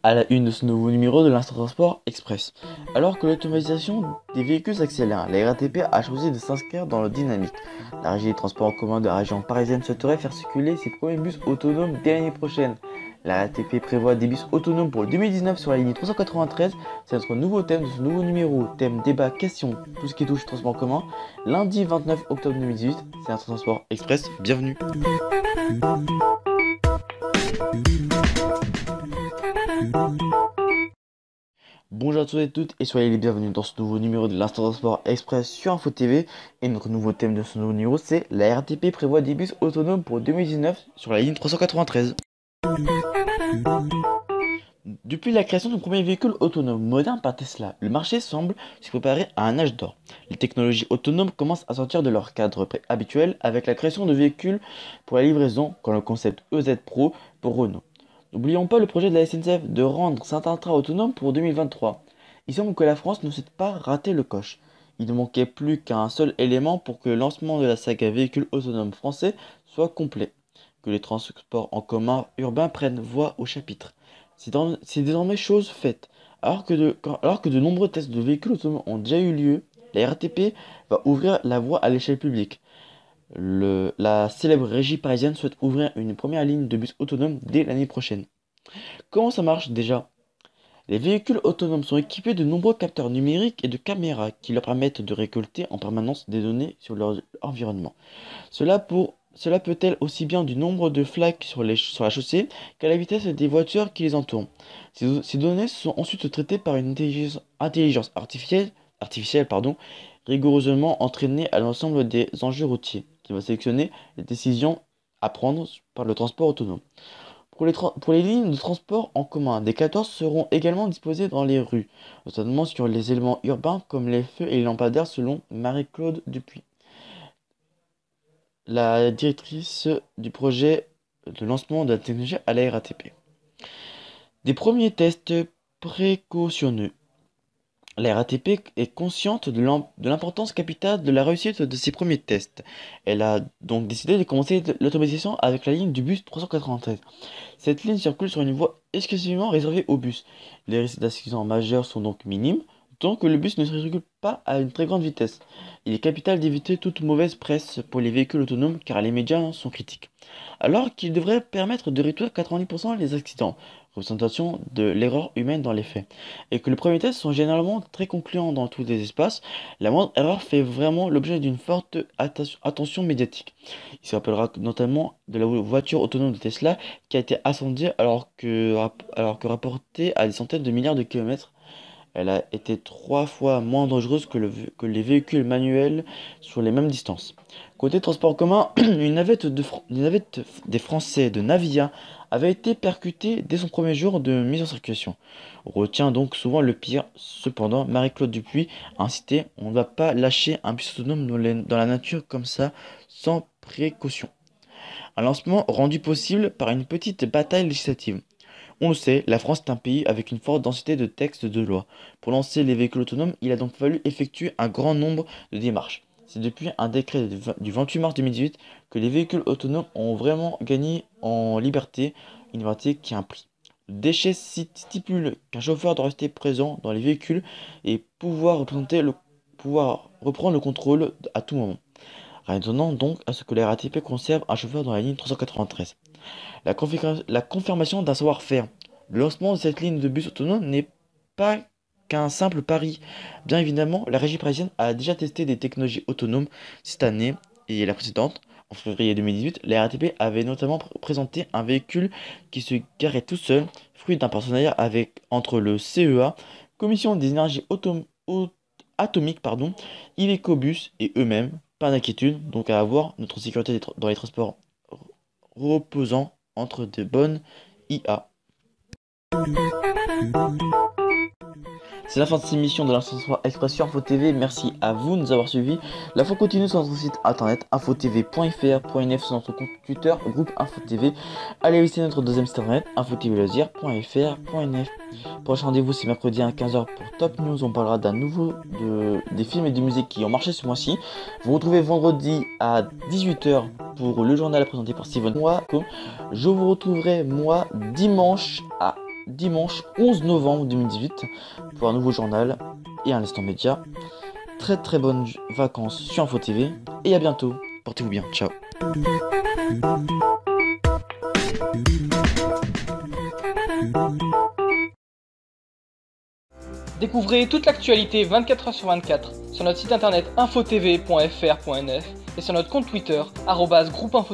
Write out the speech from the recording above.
À la une de ce nouveau numéro de l'Instant Transport Express. Alors que l'automatisation des véhicules s'accélère, la RATP a choisi de s'inscrire dans le dynamique. La Régie des transports en commun de la région parisienne souhaiterait faire circuler ses premiers bus autonomes dès l'année prochaine. La RATP prévoit des bus autonomes pour 2019 sur la ligne 393. C'est notre nouveau thème de ce nouveau numéro. Thème débat, question, tout ce qui touche transport en commun. Lundi 29 octobre 2018, c'est Instant Transport Express. Bienvenue. Bonjour à tous et toutes et soyez les bienvenus dans ce nouveau numéro de l'Instant Transport Express sur Info TV. Et notre nouveau thème de ce nouveau numéro, c'est la RATP prévoit des bus autonomes pour 2019 sur la ligne 393. Depuis la création du premier véhicule autonome moderne par Tesla, le marché semble se préparer à un âge d'or. Les technologies autonomes commencent à sortir de leur cadre habituel avec la création de véhicules pour la livraison, comme le concept EZ Pro pour Renault. N'oublions pas le projet de la SNCF de rendre certains trains autonomes pour 2023. Il semble que la France ne s'est pas raté le coche. Il ne manquait plus qu'un seul élément pour que le lancement de la saga véhicule autonome français soit complet, que les transports en commun urbains prennent voix au chapitre. C'est désormais chose faite. Alors que de nombreux tests de véhicules autonomes ont déjà eu lieu, la RATP va ouvrir la voie à l'échelle publique. La célèbre régie parisienne souhaite ouvrir une première ligne de bus autonome dès l'année prochaine. Comment ça marche déjà? Les véhicules autonomes sont équipés de nombreux capteurs numériques et de caméras qui leur permettent de récolter en permanence des données sur leur environnement. Cela peut-être aussi bien du nombre de flaques sur la chaussée qu'à la vitesse des voitures qui les entourent. Ces données sont ensuite traitées par une intelligence artificielle, rigoureusement entraînée à l'ensemble des enjeux routiers, qui va sélectionner les décisions à prendre par le transport autonome. Pour les lignes de transport en commun, des capteurs seront également disposés dans les rues, notamment sur les éléments urbains comme les feux et les lampadaires selon Marie-Claude Dupuis, la directrice du projet de lancement de la technologie à la RATP. Des premiers tests précautionneux. La RATP est consciente de l'importance capitale de la réussite de ces premiers tests. Elle a donc décidé de commencer l'automatisation avec la ligne du bus 393. Cette ligne circule sur une voie exclusivement réservée aux bus. Les risques d'accidents majeurs sont donc minimes, tant que le bus ne circule pas à une très grande vitesse. Il est capital d'éviter toute mauvaise presse pour les véhicules autonomes car les médias sont critiques. Alors qu'il devrait permettre de réduire 90% les accidents, représentation de l'erreur humaine dans les faits, et que les premiers tests sont généralement très concluants dans tous les espaces, la moindre erreur fait vraiment l'objet d'une forte attention médiatique. Il se rappellera notamment de la voiture autonome de Tesla qui a été incendiée alors que rapportée à des centaines de milliards de kilomètres. Elle a été 3 fois moins dangereuse que les véhicules manuels sur les mêmes distances. Côté transport en commun, une navette des Français de Navia avait été percutée dès son premier jour de mise en circulation. On retient donc souvent le pire. Cependant, Marie-Claude Dupuis a incité: on ne va pas lâcher un bus autonome dans la nature comme ça, sans précaution. Un lancement rendu possible par une petite bataille législative. On le sait, la France est un pays avec une forte densité de textes de loi. Pour lancer les véhicules autonomes, il a donc fallu effectuer un grand nombre de démarches. C'est depuis un décret du 28 mars 2018 que les véhicules autonomes ont vraiment gagné en liberté, une liberté qui a un prix. Le déchet stipule qu'un chauffeur doit rester présent dans les véhicules et pouvoir reprendre le contrôle à tout moment. Rien d'étonnant donc à ce que la RATP conserve un chauffeur dans la ligne 393. La confirmation d'un savoir-faire. Le lancement de cette ligne de bus autonome n'est pas qu'un simple pari. Bien évidemment, la régie parisienne a déjà testé des technologies autonomes cette année et la précédente. En février 2018, la RATP avait notamment présenté un véhicule qui se garait tout seul, fruit d'un partenariat entre le CEA, Commission des énergies atomiques, Iveco Bus et eux-mêmes. Pas d'inquiétude, donc à avoir, notre sécurité dans les transports reposant entre de bonnes IA. C'est la fin de cette émission de l'Instant Express sur Info TV. Merci à vous de nous avoir suivis. L'info continue sur notre site internet infotv.fr.nf, sur notre compte Twitter, groupe Info TV. Allez visiter notre deuxième site internet infotvloisir.fr.nf. Prochain rendez-vous c'est mercredi à 15h pour Top News. On parlera des films et de musique qui ont marché ce mois-ci. Vous retrouvez vendredi à 18h pour le journal présenté par Steven. Je vous retrouverai moi dimanche 11 novembre 2018 pour un nouveau journal et un instant média. Très bonnes vacances sur Info TV et à bientôt. Portez-vous bien. Ciao. Découvrez toute l'actualité 24h sur 24 sur notre site internet infotv.fr.nf et sur notre compte Twitter @groupeinfotv.